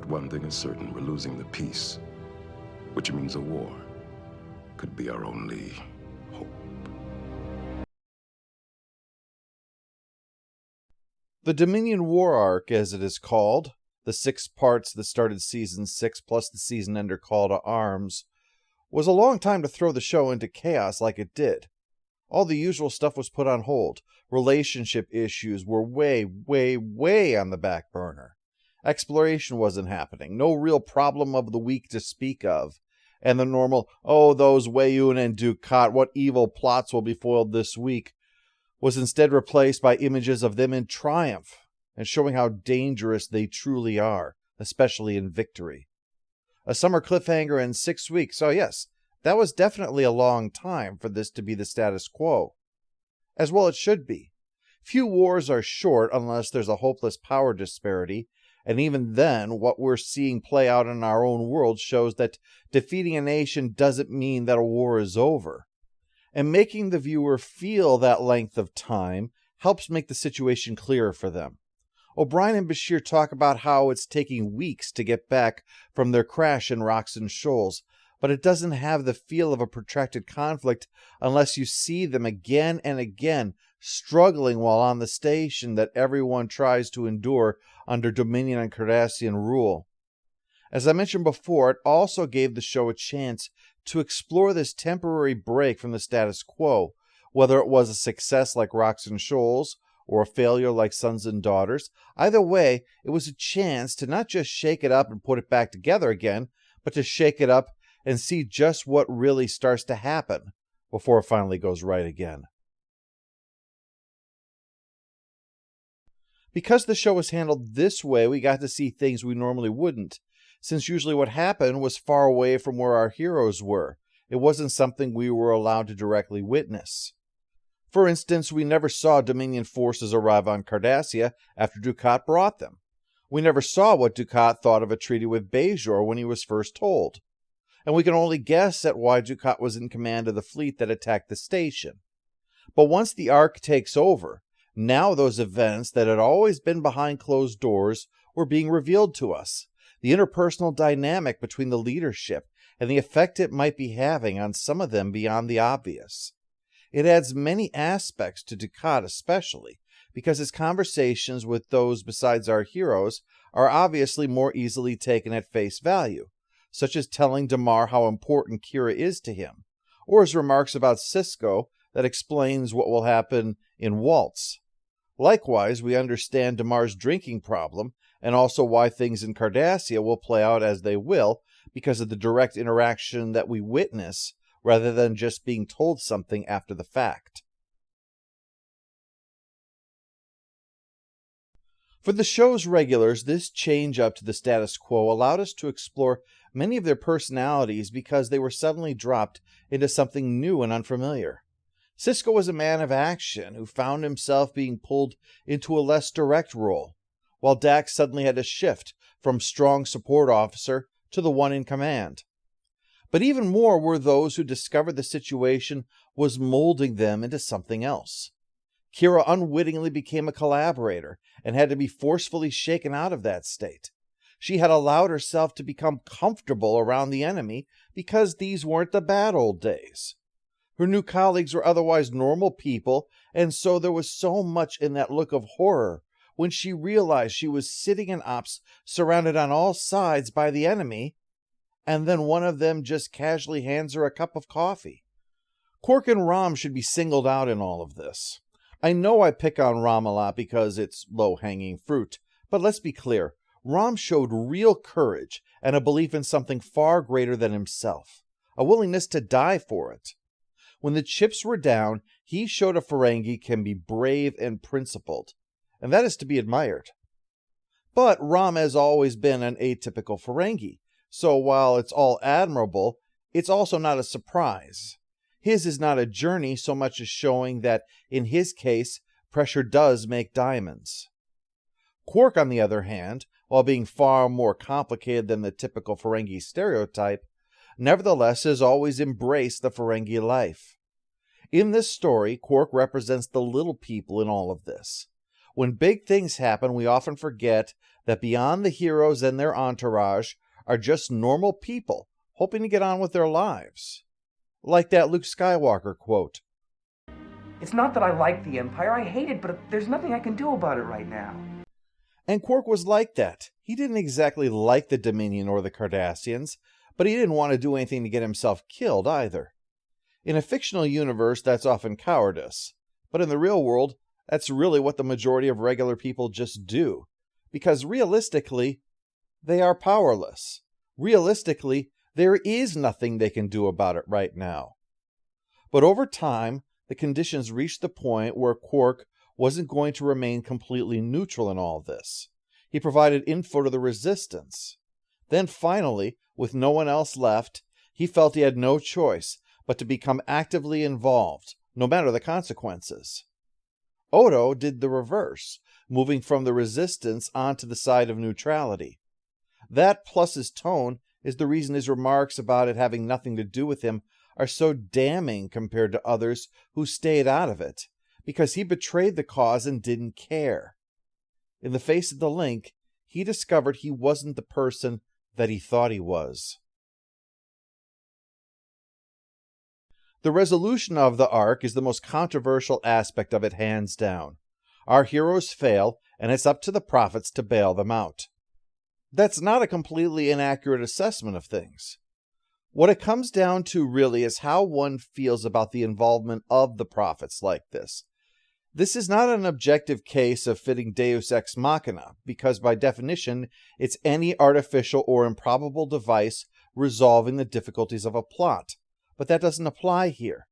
But one thing is certain, we're losing the peace, which means a war could be our only hope. The Dominion War arc, as it is called, the 6 parts that started Season 6 plus the season-ender Call to Arms, was a long time to throw the show into chaos like it did. All the usual stuff was put on hold. Relationship issues were way on the back burner. Exploration wasn't happening. No real problem of the week to speak of. And the normal, oh, those Weyoun and Dukat, what evil plots will be foiled this week, was instead replaced by images of them in triumph and showing how dangerous they truly are, especially in victory. A summer cliffhanger in 6 weeks. Oh yes, that was definitely a long time for this to be the status quo. As well it should be. Few wars are short unless there's a hopeless power disparity, and even then, what we're seeing play out in our own world shows that defeating a nation doesn't mean that a war is over. And making the viewer feel that length of time helps make the situation clearer for them. O'Brien and Bashir talk about how it's taking weeks to get back from their crash in Roxxon Shoals, but it doesn't have the feel of a protracted conflict unless you see them again and again struggling while on the station that everyone tries to endure under Dominion and Cardassian rule. As I mentioned before, it also gave the show a chance to explore this temporary break from the status quo, whether it was a success like Roxxon Shoals or a failure like Sons and Daughters. Either way, it was a chance to not just shake it up and put it back together again, but to shake it up and see just what really starts to happen before it finally goes right again. Because the show was handled this way, we got to see things we normally wouldn't, since usually what happened was far away from where our heroes were. It wasn't something we were allowed to directly witness. For instance, we never saw Dominion forces arrive on Cardassia after Dukat brought them. We never saw what Dukat thought of a treaty with Bajor when he was first told. And we can only guess at why Dukat was in command of the fleet that attacked the station. But once the arc takes over, now those events that had always been behind closed doors were being revealed to us. The interpersonal dynamic between the leadership and the effect it might be having on some of them beyond the obvious. It adds many aspects to Dukat especially, because his conversations with those besides our heroes are obviously more easily taken at face value, such as telling Damar how important Kira is to him, or his remarks about Sisko that explains what will happen in Waltz. Likewise, we understand Damar's drinking problem, and also why things in Cardassia will play out as they will, because of the direct interaction that we witness, rather than just being told something after the fact. For the show's regulars, this change up to the status quo allowed us to explore many of their personalities because they were suddenly dropped into something new and unfamiliar. Sisko was a man of action who found himself being pulled into a less direct role, while Dax suddenly had to shift from strong support officer to the one in command. But even more were those who discovered the situation was molding them into something else. Kira unwittingly became a collaborator and had to be forcefully shaken out of that state. She had allowed herself to become comfortable around the enemy because these weren't the bad old days. Her new colleagues were otherwise normal people, and so there was so much in that look of horror when she realized she was sitting in ops surrounded on all sides by the enemy, and then one of them just casually hands her a cup of coffee. Quark and Rom should be singled out in all of this. I know I pick on Rom a lot because it's low-hanging fruit, but let's be clear. Rom showed real courage and a belief in something far greater than himself, a willingness to die for it. When the chips were down, he showed a Ferengi can be brave and principled, and that is to be admired. But Rom has always been an atypical Ferengi, so while it's all admirable, it's also not a surprise. His is not a journey so much as showing that, in his case, pressure does make diamonds. Quark, on the other hand, while being far more complicated than the typical Ferengi stereotype, nevertheless has always embraced the Ferengi life. In this story, Quark represents the little people in all of this. When big things happen, we often forget that beyond the heroes and their entourage are just normal people hoping to get on with their lives. Like that Luke Skywalker quote. It's not that I like the Empire, I hate it, but there's nothing I can do about it right now. And Quark was like that. He didn't exactly like the Dominion or the Cardassians, but he didn't want to do anything to get himself killed either. In a fictional universe, that's often cowardice. But in the real world, that's really what the majority of regular people just do. Because realistically, they are powerless. Realistically, there is nothing they can do about it right now. But over time, the conditions reached the point where Quark wasn't going to remain completely neutral in all this. He provided info to the Resistance. Then finally, with no one else left, he felt he had no choice but to become actively involved, no matter the consequences. Odo did the reverse, moving from the Resistance onto the side of neutrality. That plus his tone is the reason his remarks about it having nothing to do with him are so damning compared to others who stayed out of it, because he betrayed the cause and didn't care. In the face of the link, he discovered he wasn't the person that he thought he was. The resolution of the arc is the most controversial aspect of it, hands down. Our heroes fail, and it's up to the prophets to bail them out. That's not a completely inaccurate assessment of things. What it comes down to really is how one feels about the involvement of the prophets like this. This is not an objective case of fitting Deus Ex Machina, because by definition, it's any artificial or improbable device resolving the difficulties of a plot. But that doesn't apply here.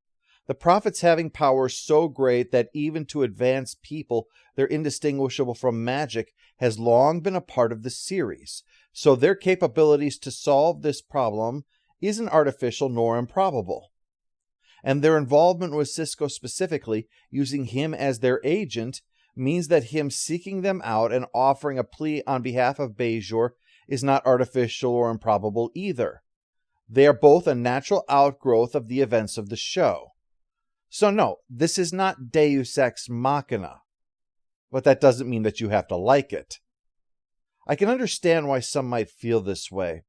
The prophets having powers so great that even to advanced people, they're indistinguishable from magic has long been a part of the series, so their capabilities to solve this problem isn't artificial nor improbable. And their involvement with Sisko specifically, using him as their agent, means that him seeking them out and offering a plea on behalf of Bajor is not artificial or improbable either. They are both a natural outgrowth of the events of the show. So no, this is not Deus Ex Machina. But that doesn't mean that you have to like it. I can understand why some might feel this way.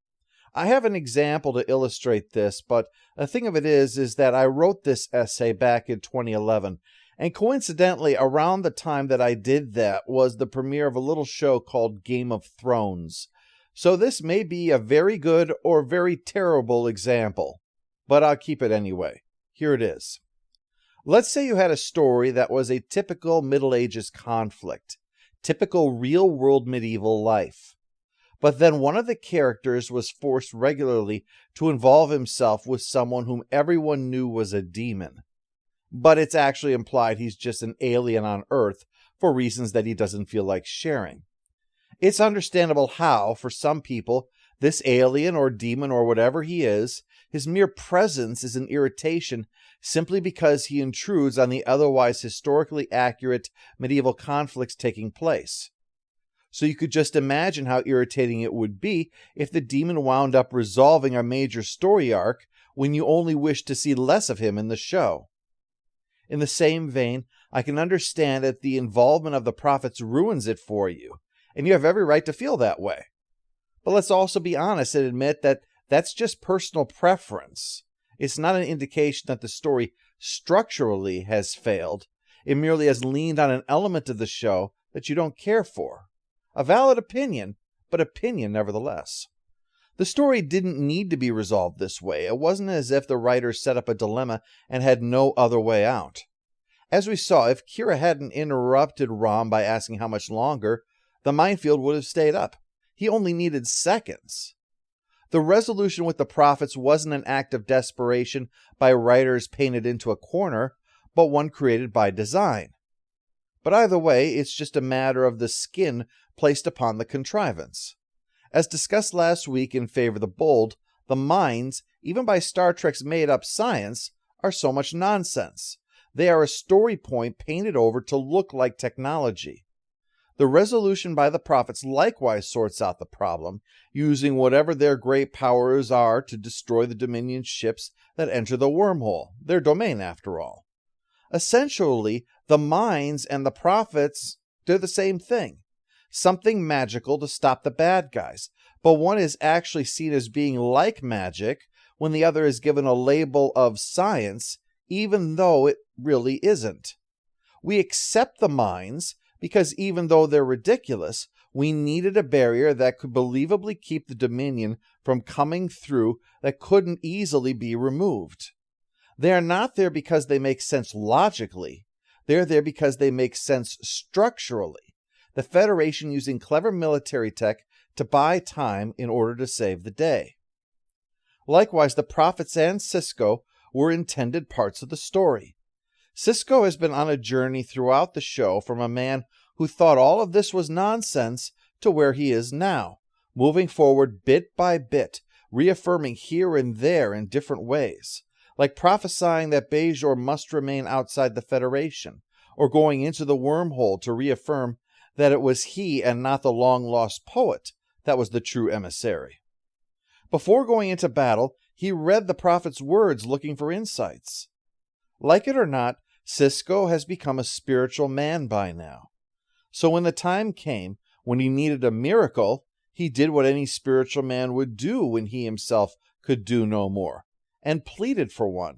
I have an example to illustrate this, but the thing of it is that I wrote this essay back in 2011, and coincidentally, around the time that I did that was the premiere of a little show called Game of Thrones. So this may be a very good or very terrible example, but I'll keep it anyway. Here it is. Let's say you had a story that was a typical Middle Ages conflict, typical real-world medieval life. But then one of the characters was forced regularly to involve himself with someone whom everyone knew was a demon. But it's actually implied he's just an alien on Earth for reasons that he doesn't feel like sharing. It's understandable how, for some people, this alien or demon or whatever he is, his mere presence is an irritation simply because he intrudes on the otherwise historically accurate medieval conflicts taking place. So you could just imagine how irritating it would be if the demon wound up resolving a major story arc when you only wish to see less of him in the show. In the same vein, I can understand that the involvement of the prophets ruins it for you, and you have every right to feel that way. But let's also be honest and admit that that's just personal preference. It's not an indication that the story structurally has failed. It merely has leaned on an element of the show that you don't care for. A valid opinion, but opinion nevertheless. The story didn't need to be resolved this way. It wasn't as if the writers set up a dilemma and had no other way out. As we saw, if Kira hadn't interrupted Rom by asking how much longer, the minefield would have stayed up. He only needed seconds. The resolution with the prophets wasn't an act of desperation by writers painted into a corner, but one created by design. But either way, it's just a matter of the skin placed upon the contrivance. As discussed last week in Favor the Bold, the minds, even by Star Trek's made-up science, are so much nonsense. They are a story point painted over to look like technology. The resolution by the prophets likewise sorts out the problem, using whatever their great powers are to destroy the Dominion ships that enter the wormhole, their domain after all. Essentially, the minds and the prophets, they're the same thing. something magical to stop the bad guys, but one is actually seen as being like magic when the other is given a label of science, even though it really isn't. We accept the minds because even though they're ridiculous, we needed a barrier that could believably keep the Dominion from coming through that couldn't easily be removed. They are not there because they make sense logically. They're there because they make sense structurally. The Federation using clever military tech to buy time in order to save the day. Likewise, the Prophets and Sisko were intended parts of the story. Sisko has been on a journey throughout the show from a man who thought all of this was nonsense to where he is now, moving forward bit by bit, reaffirming here and there in different ways, like prophesying that Bajor must remain outside the Federation, or going into the wormhole to reaffirm that it was he and not the long-lost poet that was the true emissary. Before going into battle, he read the prophet's words looking for insights. Like it or not, Sisko has become a spiritual man by now. So when the time came when he needed a miracle, he did what any spiritual man would do when he himself could do no more, and pleaded for one.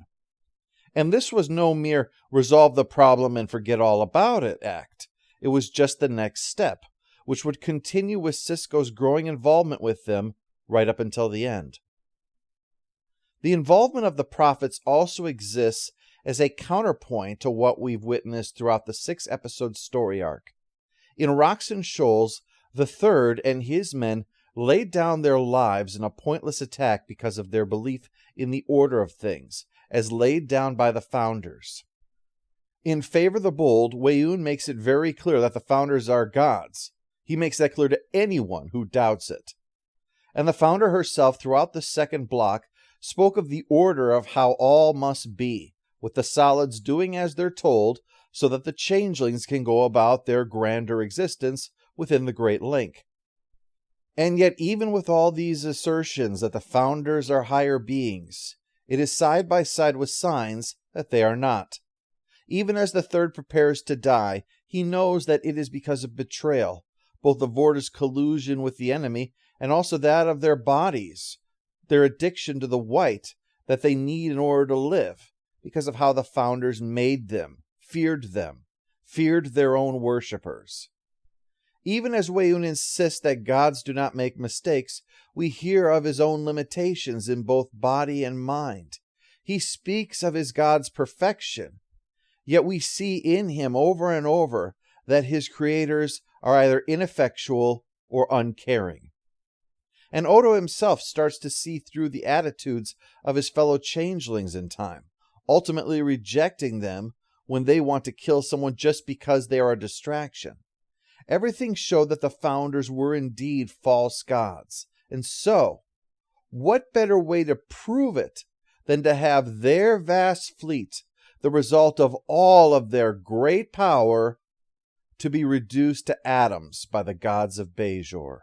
And this was no mere resolve the problem and forget all about it act. It was just the next step, which would continue with Sisko's growing involvement with them right up until the end. The involvement of the prophets also exists as a counterpoint to what we've witnessed throughout the 6-episode story arc. In Rocks and Shoals, the Third and his men laid down their lives in a pointless attack because of their belief in the order of things, as laid down by the Founders. In Favor the Bold, Weyoun makes it very clear that the Founders are gods. He makes that clear to anyone who doubts it. And the Founder herself, throughout the second block, spoke of the order of how all must be, with the Solids doing as they're told, so that the Changelings can go about their grander existence within the Great Link. And yet, even with all these assertions that the Founders are higher beings, it is side by side with signs that they are not. Even as the Third prepares to die, he knows that it is because of betrayal, both of Vorta's collusion with the enemy and also that of their bodies, their addiction to the white that they need in order to live, because of how the Founders made them, feared their own worshippers. Even as Weyoun insists that gods do not make mistakes, we hear of his own limitations in both body and mind. He speaks of his God's perfection, yet we see in him over and over that his creators are either ineffectual or uncaring. And Odo himself starts to see through the attitudes of his fellow changelings in time, ultimately rejecting them when they want to kill someone just because they are a distraction. Everything showed that the Founders were indeed false gods. And so, what better way to prove it than to have their vast fleet, the result of all of their great power, to be reduced to atoms by the gods of Bajor?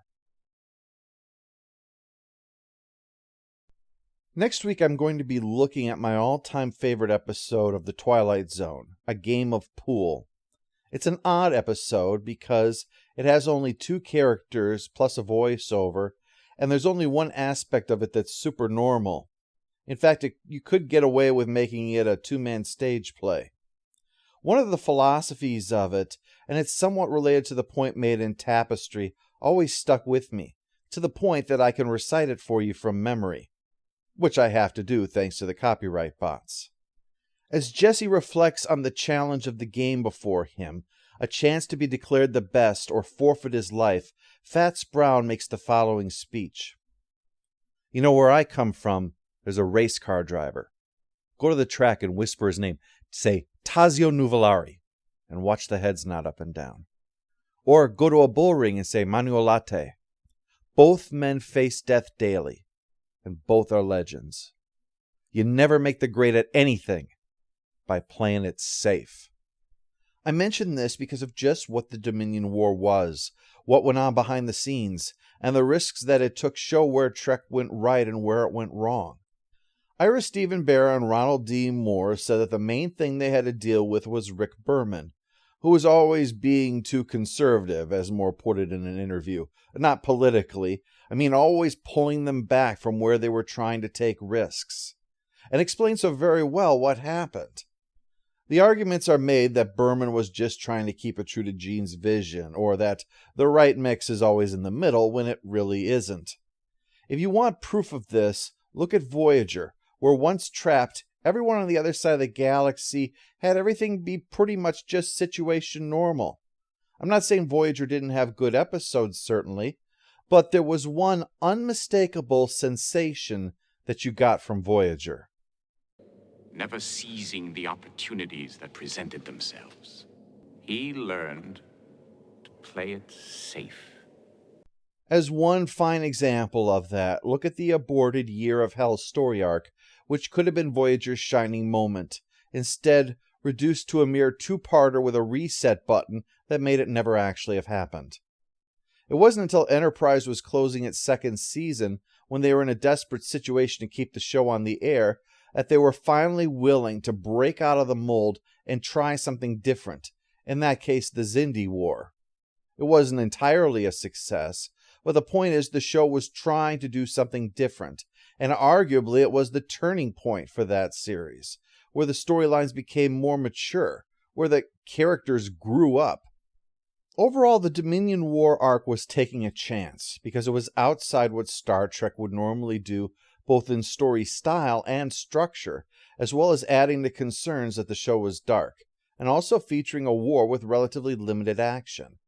Next week, I'm going to be looking at my all-time favorite episode of The Twilight Zone, A Game of Pool. It's an odd episode because it has only 2 characters plus a voiceover, and there's only one aspect of it that's super normal. In fact, you could get away with making it a 2-man stage play. One of the philosophies of it, and it's somewhat related to the point made in Tapestry, always stuck with me, to the point that I can recite it for you from memory, which I have to do thanks to the copyright bots. As Jesse reflects on the challenge of the game before him, a chance to be declared the best or forfeit his life, Fats Brown makes the following speech. You know, where I come from, there's a race car driver. Go to the track and whisper his name. Say, Tazio Nuvolari, and watch the heads nod up and down. Or go to a bull ring and say, Manuolate. Both men face death daily, and both are legends. You never make the grade at anything by playing it safe. I mention this because of just what the Dominion War was, what went on behind the scenes, and the risks that it took show where Trek went right and where it went wrong. Ira Steven Behr and Ronald D. Moore said that the main thing they had to deal with was Rick Berman, who was always being too conservative, as Moore put it in an interview. Not politically, I mean always pulling them back from where they were trying to take risks. And explained so very well what happened. The arguments are made that Berman was just trying to keep it true to Gene's vision, or that the right mix is always in the middle when it really isn't. If you want proof of this, look at Voyager, where once trapped, everyone on the other side of the galaxy had everything be pretty much just situation normal. I'm not saying Voyager didn't have good episodes, certainly, but there was one unmistakable sensation that you got from Voyager. Never seizing the opportunities that presented themselves. He learned to play it safe. As one fine example of that, look at the aborted Year of Hell story arc, which could have been Voyager's shining moment, instead reduced to a mere two-parter with a reset button that made it never actually have happened. It wasn't until Enterprise was closing its second season, when they were in a desperate situation to keep the show on the air, that they were finally willing to break out of the mold and try something different, in that case the Xindi War. It wasn't entirely a success, but the point is the show was trying to do something different, and arguably it was the turning point for that series, where the storylines became more mature, where the characters grew up. Overall, the Dominion War arc was taking a chance, because it was outside what Star Trek would normally do, both in story style and structure, as well as adding the concerns that the show was dark, and also featuring a war with relatively limited action.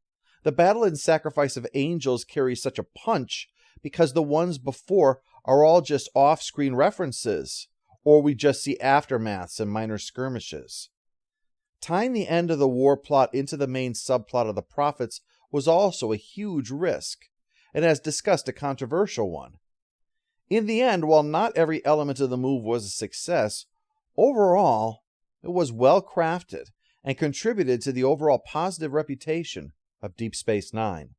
The Battle and Sacrifice of Angels carries such a punch because the ones before are all just off-screen references, or we just see aftermaths and minor skirmishes. Tying the end of the war plot into the main subplot of the Prophets was also a huge risk, and as discussed, a controversial one. In the end, while not every element of the move was a success, overall, it was well crafted and contributed to the overall positive reputation of Deep Space Nine.